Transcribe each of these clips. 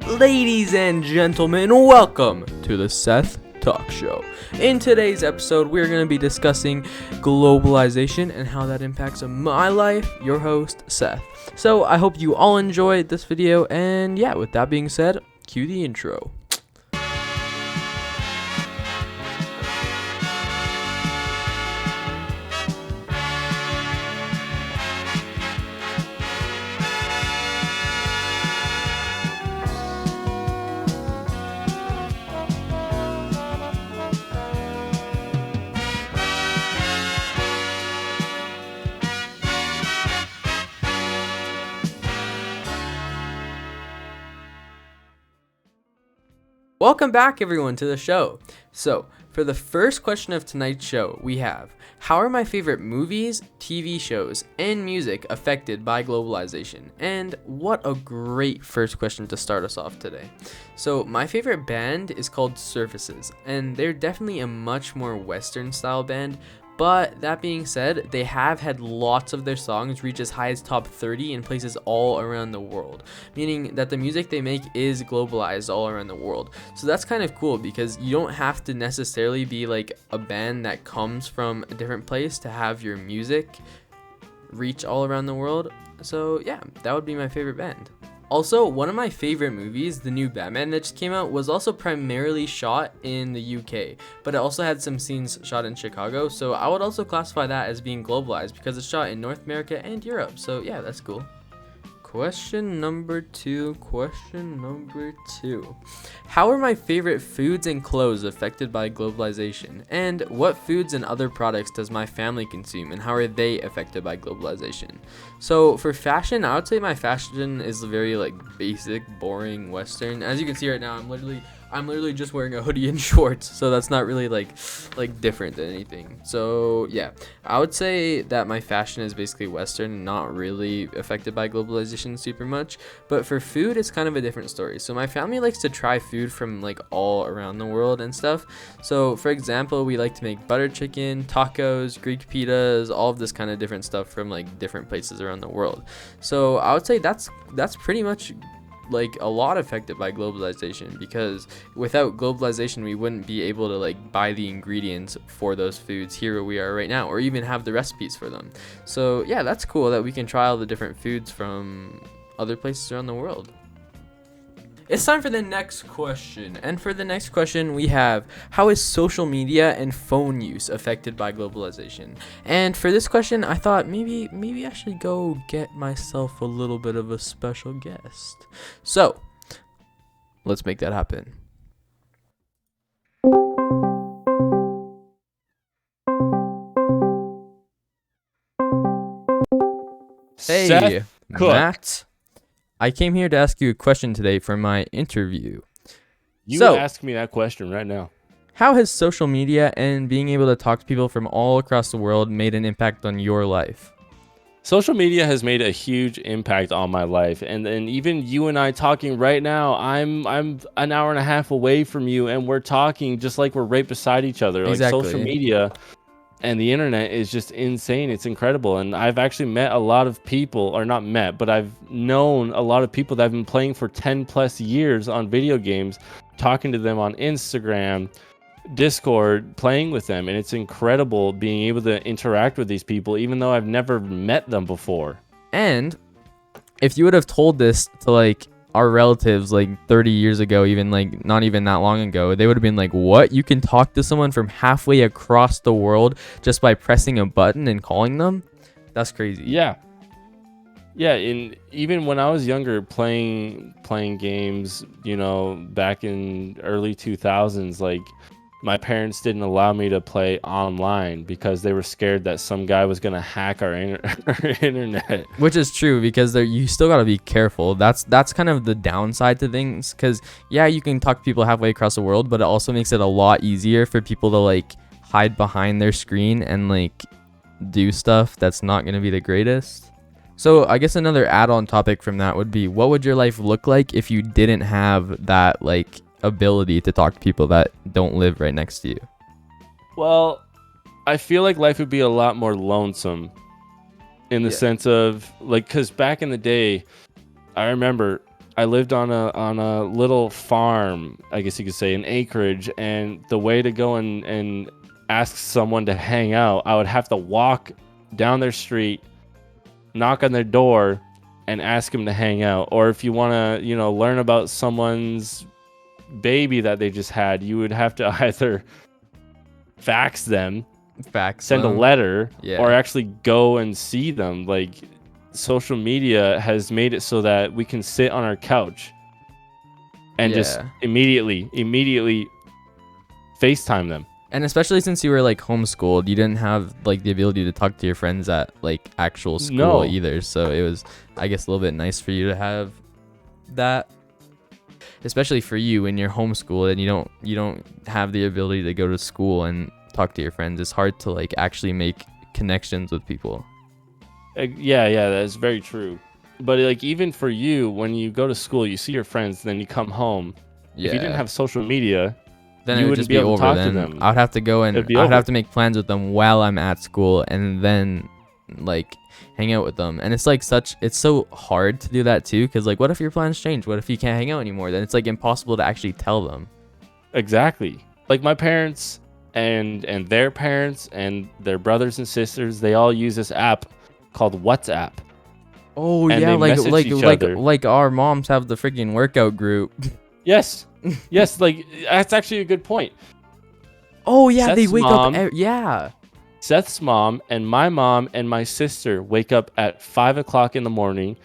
Ladies and gentlemen, welcome to the Seth-Talk-Show. In today's episode, we're going to be discussing globalization and how that impacts my life, your host, Seth. So I hope you all enjoyed this video, and yeah, with that being said, cue the intro. Welcome back, everyone, to the show. So, for the first question of tonight's show, we have, how are my favorite movies, TV shows, and music affected by globalization? And what a great first question to start us off today. So, my favorite band is called Surfaces, and they're definitely a much more Western style band. But that being said, they have had lots of their songs reach as high as top 30 in places all around the world, meaning that the music they make is globalized all around the world. So that's kind of cool because you don't have to necessarily be like a band that comes from a different place to have your music reach all around the world. So yeah, that would be my favorite band. Also, one of my favorite movies, the new Batman that just came out, was also primarily shot in the UK, but it also had some scenes shot in Chicago, so I would also classify that as being globalized because it's shot in North America and Europe, so yeah, that's cool. Question number two. How are my favorite foods and clothes affected by globalization? And what foods and other products does my family consume, and how are they affected by globalization? So for fashion, I would say my fashion is very like basic, boring, Western. As you can see right now, I'm literally just wearing a hoodie and shorts, so that's not really like different than anything. So yeah, I would say that my fashion is basically Western, not really affected by globalization super much. But for food, it's kind of a different story. So my family likes to try food from like all around the world and stuff. So for example, we like to make butter chicken, tacos, Greek pitas, all of this kind of different stuff from like different places around the world. So I would say that's pretty much like a lot affected by globalization, because without globalization we wouldn't be able to like buy the ingredients for those foods here where we are right now, or even have the recipes for them. So yeah, that's cool that we can try all the different foods from other places around the world. It's time for the next question, and for the next question we have, how is social media and phone use affected by globalization? And for this question, I thought maybe I should go get myself a little bit of a special guest. So let's make that happen. Hey, Seth-Cook. Matt. I came here to ask you a question today for my interview. You So, ask me that question right now. how has social media and being able to talk to people from all across the world made an impact on your life? Social media has made a huge impact on my life, and even you and I talking right now, I'm an hour and a half away from you, and we're talking just like we're right beside each other. Exactly. Like social media and the internet is just insane. It's incredible. And I've actually met a lot of people, or not met, but I've known a lot of people that have been playing for 10 plus years on video games, talking to them on Instagram, Discord, playing with them. And it's incredible being able to interact with these people, even though I've never met them before. And if you would have told this to like our relatives like 30 years ago, even like not even that long ago, they would have been like, what? You can talk to someone from halfway across the world just by pressing a button and calling them? That's crazy. Yeah. And even when I was younger, playing games, back in early 2000s, like my parents didn't allow me to play online because they were scared that some guy was going to hack our internet. Which is true, because you still got to be careful. That's kind of the downside to things, because yeah, you can talk to people halfway across the world, but it also makes it a lot easier for people to like hide behind their screen and like do stuff that's not going to be the greatest. So I guess another add-on topic from that would be, what would your life look like if you didn't have that like ability to talk to people that don't live right next to you? Well, I feel like life would be a lot more lonesome in the sense of like, because back in the day, I remember I lived on a little farm, I guess you could say, an acreage, and the way to go and ask someone to hang out, I would have to walk down their street, knock on their door, and ask them to hang out. Or if you want to, learn about someone's baby that they just had, you would have to either fax them, send a letter, or actually go and see them. Like, social media has made it so that we can sit on our couch and just immediately FaceTime them. And especially since you were like homeschooled, you didn't have like the ability to talk to your friends at like actual school either. So it was, I guess, a little bit nice for you to have that. Especially for you when you're homeschooled and you don't have the ability to go to school and talk to your friends. It's hard to like actually make connections with people. Yeah, that's very true. But like, even for you, when you go to school, you see your friends, then you come home. If you didn't have social media, then you it would wouldn't just be be able over. to talk Then to them. I'd have to go and I'd have to make plans with them while I'm at school and then like hang out with them. And it's like it's so hard to do that too, because like, what if your plans change? What if you can't hang out anymore? Then it's like impossible to actually tell them. Exactly. Like my parents and their parents and their brothers and sisters, they all use this app called WhatsApp. Oh and yeah, like like our moms have the freaking workout group. Yes, like that's actually a good point. Oh yeah, Seth's they wake mom, up. Seth's mom and my sister wake up at 5:00 in the morning.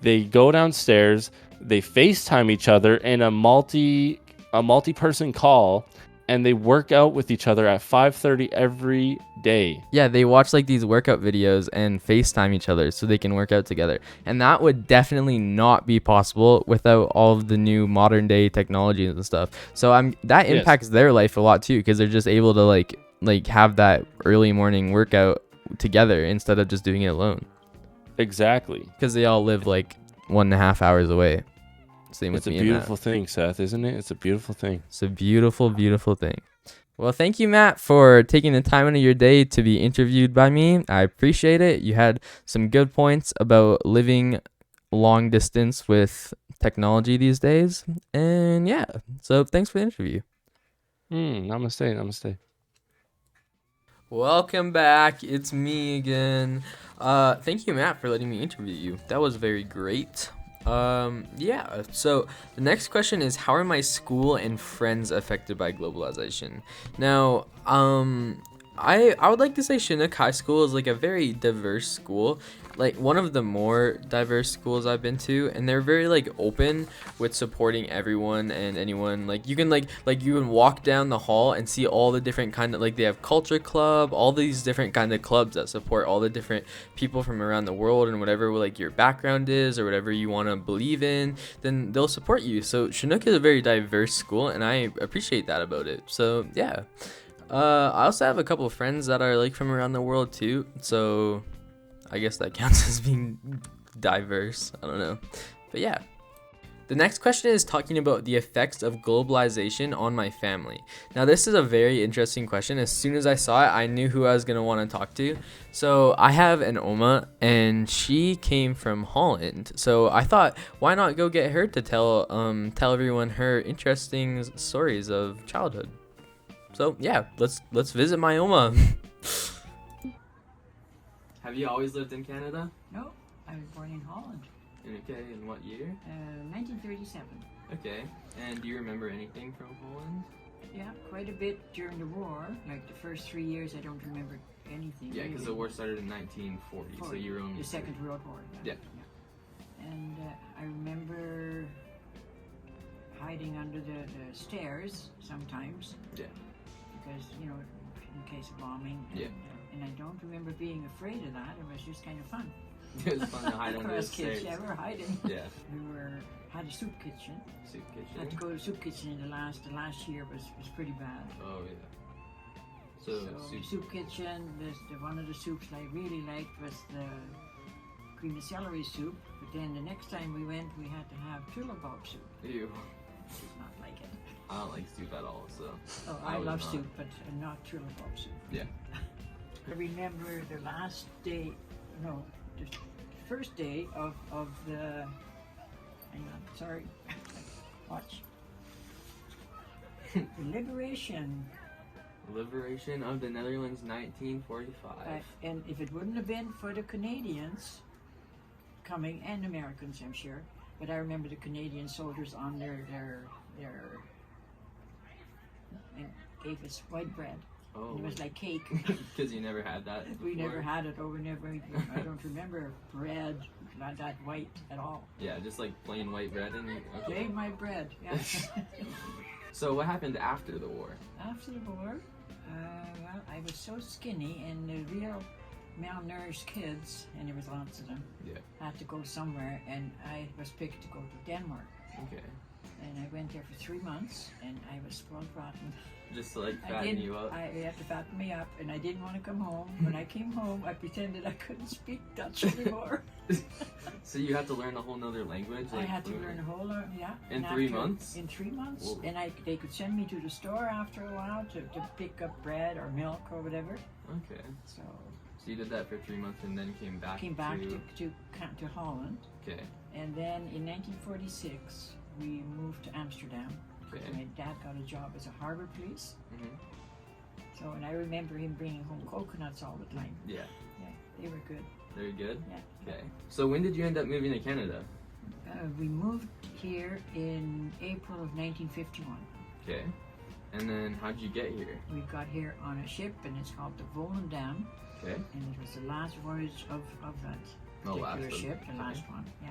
They go downstairs. They FaceTime each other in a multi-person call, and they work out with each other at 5:30 every day. Yeah, they watch like these workout videos and FaceTime each other so they can work out together. And that would definitely not be possible without all of the new modern day technologies and stuff. So that impacts their life a lot too, because they're just able to like have that early morning workout together instead of just doing it alone. Exactly. Because they all live like 1.5 hours away. Same with me. It's a beautiful thing, Seth, isn't it? It's a beautiful thing. It's a beautiful, beautiful thing. Well, thank you, Matt, for taking the time out of your day to be interviewed by me. I appreciate it. You had some good points about living long distance with technology these days. And yeah, so thanks for the interview. Namaste. Welcome back. It's me again. Thank you, Matt, for letting me interview you. That was very great. So the next question is, how are my school and friends affected by globalization? Now, I would like to say Chinook High School is like a very diverse school, like one of the more diverse schools I've been to, and they're very like open with supporting everyone and anyone. Like you can you can walk down the hall and see all the different kind of, like, they have culture club, all these different kind of clubs that support all the different people from around the world, and whatever like your background is or whatever you want to believe in, then they'll support you. So Chinook is a very diverse school, and I appreciate that about it. So yeah. I also have a couple of friends that are like from around the world too, so I guess that counts as being diverse. I don't know, but yeah. The next question is talking about the effects of globalization on my family. Now, this is a very interesting question. As soon as I saw it, I knew who I was going to want to talk to. So I have an Oma, and she came from Holland. So I thought, why not go get her to tell everyone her interesting stories of childhood. So yeah, let's visit my Oma. Have you always lived in Canada? No, I was born in Holland. Okay, in what year? 1937. Okay, and do you remember anything from Holland? Yeah, quite a bit during the war. Like the first 3 years, I don't remember anything. Yeah, because the war started in 1940, so you were only... The Second World War. Yeah. And I remember hiding under the stairs sometimes. Yeah. Because, in case of bombing. And I don't remember being afraid of that. It was just kind of fun. It was fun to hide under the stairs. Kids, we're hiding. Yeah. Had a soup kitchen. Had to go to the soup kitchen in the last year was pretty bad. Oh yeah. So soup kitchen. One of the soups I really liked was the cream of celery soup. But then the next time we went, we had to have tulipop soup. Ew. Did not like it. I don't like soup at all, so. Oh, I love soup, but not tulipop soup. Yeah. I remember the last day, the first day of the Hang on, sorry. Watch. Liberation. Liberation of the Netherlands, 1945. And if it wouldn't have been for the Canadians coming, and Americans, I'm sure, but I remember the Canadian soldiers on their and gave us white bread. Oh, And it was like cake. because you never had that. We before? never had it. Oh, we never. I don't remember bread not that white at all. Yeah, just like plain white bread and. Okay. Plain my bread. Yeah. So what happened after the war? After the war, well, I was so skinny, and the real malnourished kids, and there was lots of them, Yeah. had to go somewhere, and I was picked to go to Denmark. Okay. And I went there for 3 months, and I was spoiled rotten. Just to like fatten you up. I had to fatten me up, and I didn't want to come home. When I came home, I pretended I couldn't speak Dutch anymore. So you had to learn a whole nother language? I Like, had to fluently? learn a whole lot, yeah. In And 3 months? In 3 months. Whoa. And they could send me to the store after a while to pick up bread or milk or whatever. Okay. So So you did that for 3 months and then came back to Holland. Okay. And then in 1946, we moved to Amsterdam. Okay. My dad got a job as a harbor police. hmm So, and I remember him bringing home coconuts all the time. Yeah. Yeah, they were good. Very good? Yeah. Okay. So when did you end up moving to Canada? We moved here in April of 1951. Okay. And then how'd you get here? We got here on a ship, and it's called the Volendam, Okay. and it was the last voyage of that The last particular one. ship, the Okay. last one. Yeah.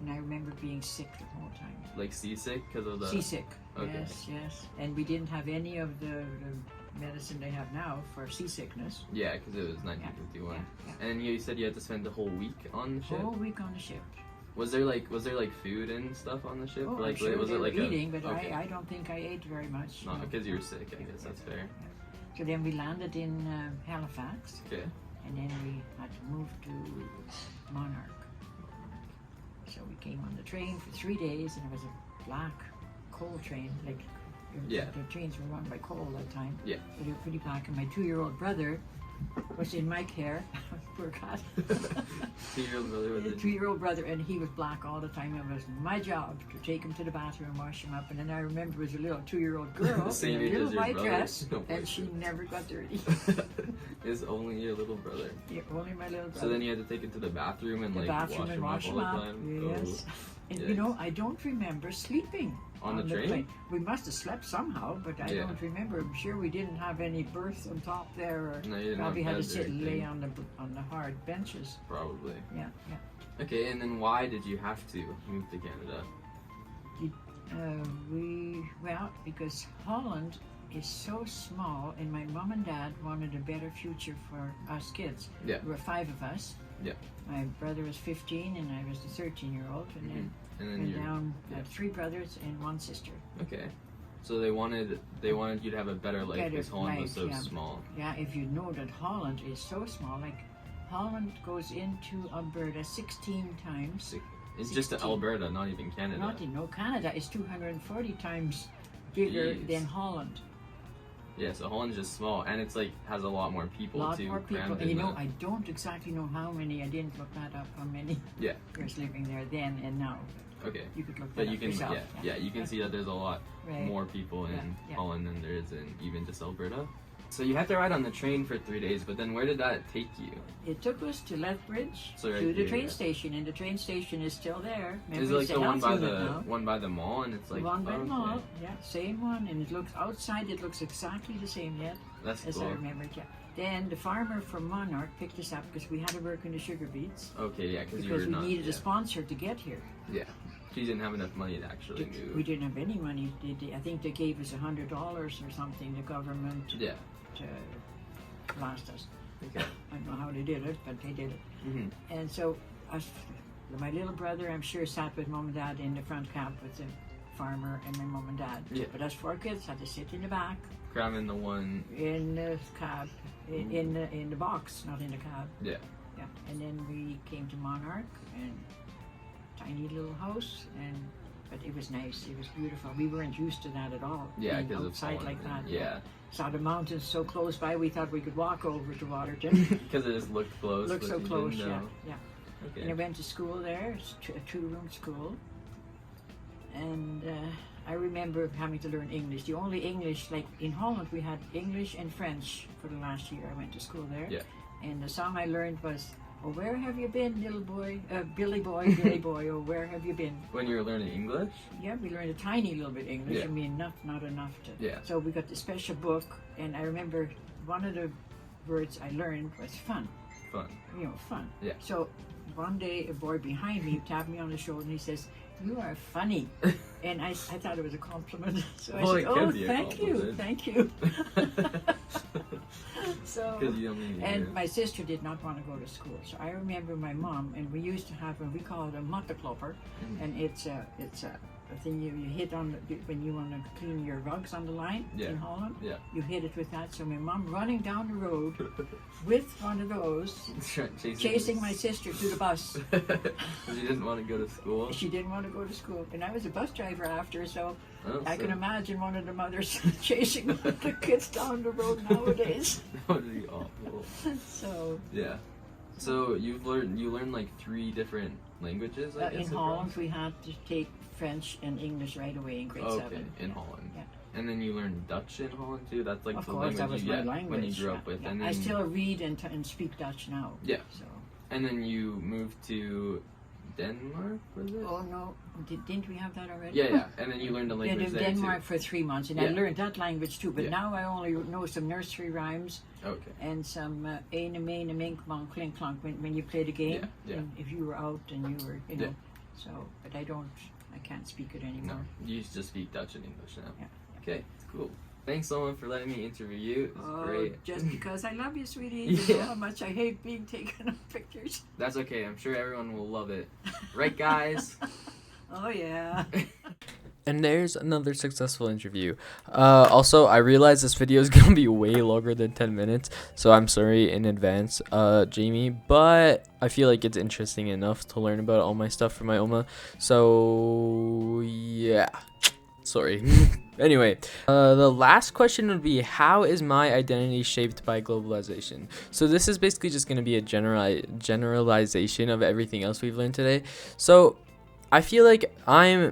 And I remember being sick the whole time. Like seasick because of the. Seasick. Okay. Yes, yes. And we didn't have any of the medicine they have now for seasickness. Yeah, because it was 1951. Yeah. And you said you had to spend the whole week on the ship. Whole week on the ship. Was there like food and stuff on the ship? Oh, like I'm sure was they it were like eating, but okay. I don't think I ate very much. Not no. because you were sick. I guess that's fair. So then we landed in Halifax, Okay. and then we had to move to Monarch. So we came on the train for 3 days, and it was a black coal train. Like, Yeah. the trains were run by coal that time. Yeah. But they were pretty black, and my 2-year-old brother was in my care. Poor God. 2-year-old brother was A in. 2-year-old brother, and he was black all the time. It was my job to take him to the bathroom, wash him up, and then I remember as a little 2-year-old girl in Same a age little as your white brother. dress, No and white she dress. never got dirty. Is only your little brother. Yeah, only my little brother. So then you had to take it to the bathroom and the like bathroom wash and him wash up him all up. the time. Yes. Oh. And Yikes. you know, I don't remember sleeping On the train? We must have slept somehow, but I Yeah. don't remember. I'm sure we didn't have any berths on top there, or No, you didn't probably have had to beds or sit and lay anything. on the hard benches. Probably. Yeah, yeah. Okay, and then why did you have to move to Canada? Because Holland is so small, and my mom and dad wanted a better future for us kids. Yeah. There were 5 of us. Yeah. My brother was 15, and I was the 13-year-old, and then And then went you. down. I yeah. had 3 brothers and 1 sister. Okay. So they wanted you to have a better life Better because Holland was so life, yeah. small. Yeah, if you know that Holland is so small, like Holland goes into Alberta 16 times. It's just 16. Alberta, not even Canada. Not in, no, Canada is 240 times bigger Jeez. than Holland. Yeah, so Holland's just small, and it's like has a lot more people A lot too. more people. crammed And in you know, the- I don't exactly know how many. I didn't look that up. How many Yeah. years living there then and now? Okay. You could look that But you up can, yourself. yeah, you can see that there's a lot Right. more people in Yeah. Holland than there is in even just Alberta. So you had to ride on the train for 3 days, but then where did that take you? It took us to Lethbridge, So right to the here, train yeah. station, and the train station is still there. Remember, Is it like it's a the one health by unit the now. one by the mall, and it's like The one by the okay. mall, yeah, same one, and it looks outside. It looks exactly the same yet, That's as cool. I remember it. Yeah. Then the farmer from Monarch picked us up because we had to work in the sugar beets Okay, yeah, because you because were we not. needed yeah. a sponsor to get here. Yeah, she didn't have enough money to actually move. We didn't have any money. I think they gave us $100 or something. The government Yeah. to last us. Okay. I don't know how they did it, but they did it. hmm And so my little brother, I'm sure, sat with mom and dad in the front cab with the farmer and my mom and dad. Yeah. But us 4 kids had to sit in the back Cramming the one. in the cab, in the box, not in the cab. Yeah. Yeah. And then we came to Monarch, and tiny little house, but it was nice. It was beautiful. We weren't used to that at all. Yeah, being because of outside Holland, like that. Yeah. Saw the mountains so close by, we thought we could walk over to Waterton. Because it just looked close. Looked but so you close, didn't yeah, know. yeah. Okay. And I went to school there, a 2-room school. And I remember having to learn English. The only English, like in Holland, we had English and French for the last year I went to school there. Yeah. And the song I learned was, "Oh, where have you been, little boy? Billy boy, Billy boy, oh, where have you been?" When you were learning English? Yeah, we learned a tiny little bit English. Yeah. I mean, not enough to. Yeah. So we got the special book, and I remember one of the words I learned was fun. Fun. You know, fun. Yeah. So one day, a boy behind me tapped me on the shoulder and he says, "You are funny," and I thought it was a compliment. So I Well, said, it can "Oh, be a thank you." So, 'Cause you don't mean to and hear. my sister did not want to go to school. So I remember my mom, and we used to have, we call it a matteklopper, and it's a thing you hit on when you want to clean your rugs on the line in Holland. Yeah. You hit it with that. So my mom running down the road with one of those, chasing my sister to the bus. She didn't want to go to school. She didn't want to go to school, and I was a bus driver after, so Oh, I can imagine one of the mothers chasing the kids down the road nowadays. That would be awful. So Yeah. So you learned like 3 different languages, I guess. in Holland, we had to take French and English right away in grade 7. In Holland. Yeah. And then you learned Dutch in Holland too. That's like Of the course, that was language my you get when you language. grew up with. Yeah. And then I still read and speak Dutch now. Yeah. So. And then you moved to Denmark, was it? Oh no, didn't we have that already? Yeah. And then you learned a Yeah, language in there Denmark too. for 3 months, and I learned that language too. But now I only know some nursery rhymes Okay. and some ene, mene, mink, mon, clink, clonk when you play the game. Yeah. And if you were out and you were, you know. Yeah. So, but I can't speak it No, anymore. you just speak Dutch and English now. Yeah. Okay, cool. Thanks, Solon, for letting me interview you. It was great. Just because I love you, sweetie. You know how much I hate being taken on pictures. That's okay. I'm sure everyone will love it. Right, guys? Oh, yeah. And there's another successful interview. Also, I realize this video is going to be way longer than 10 minutes, so I'm sorry in advance, Jamie, but I feel like it's interesting enough to learn about all my stuff from my Oma. So, yeah. Sorry. Anyway, the last question would be, how is my identity shaped by globalization? So this is basically just going to be a generalization of everything else we've learned today. So I feel like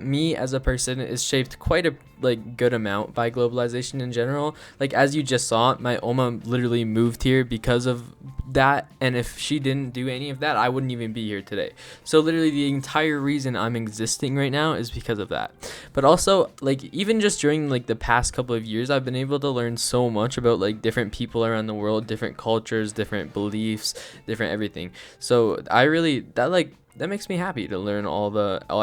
me as a person is shaped quite a good amount by globalization in general. Like, as you just saw, my Oma literally moved here because of that, and if she didn't do any of that, I wouldn't even be here today. So literally the entire reason I'm existing right now is because of that. But also, like, even just during like the past couple of years, I've been able to learn so much about like different people around the world, different cultures, different beliefs, different everything. So I really that makes me happy to learn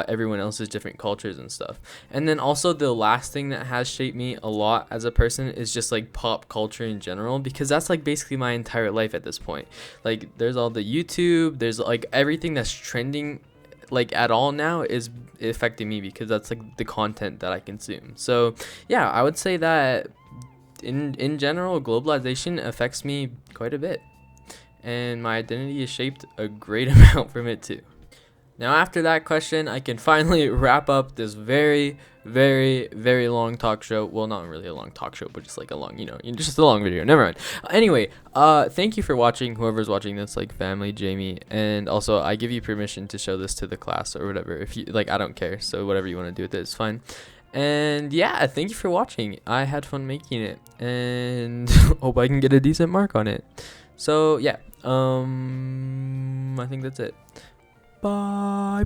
everyone else's different cultures and stuff. And then also the last thing that has shaped me a lot as a person is just like pop culture in general, because that's like basically my entire life at this point. Like, there's all the YouTube, there's like everything that's trending like at all now is affecting me, because that's like the content that I consume. So yeah, I would say that in general, globalization affects me quite a bit, and my identity is shaped a great amount from it too. Now, after that question, I can finally wrap up this very, very, very long talk show. Well, not really a long talk show, but just like a long, just a long video. Never mind. Anyway, thank you for watching, whoever's watching this, like family, Jamie. And also, I give you permission to show this to the class or whatever. If you like, I don't care. So whatever you want to do with it is fine. And yeah, thank you for watching. I had fun making it, and hope I can get a decent mark on it. So yeah, I think that's it. Bye.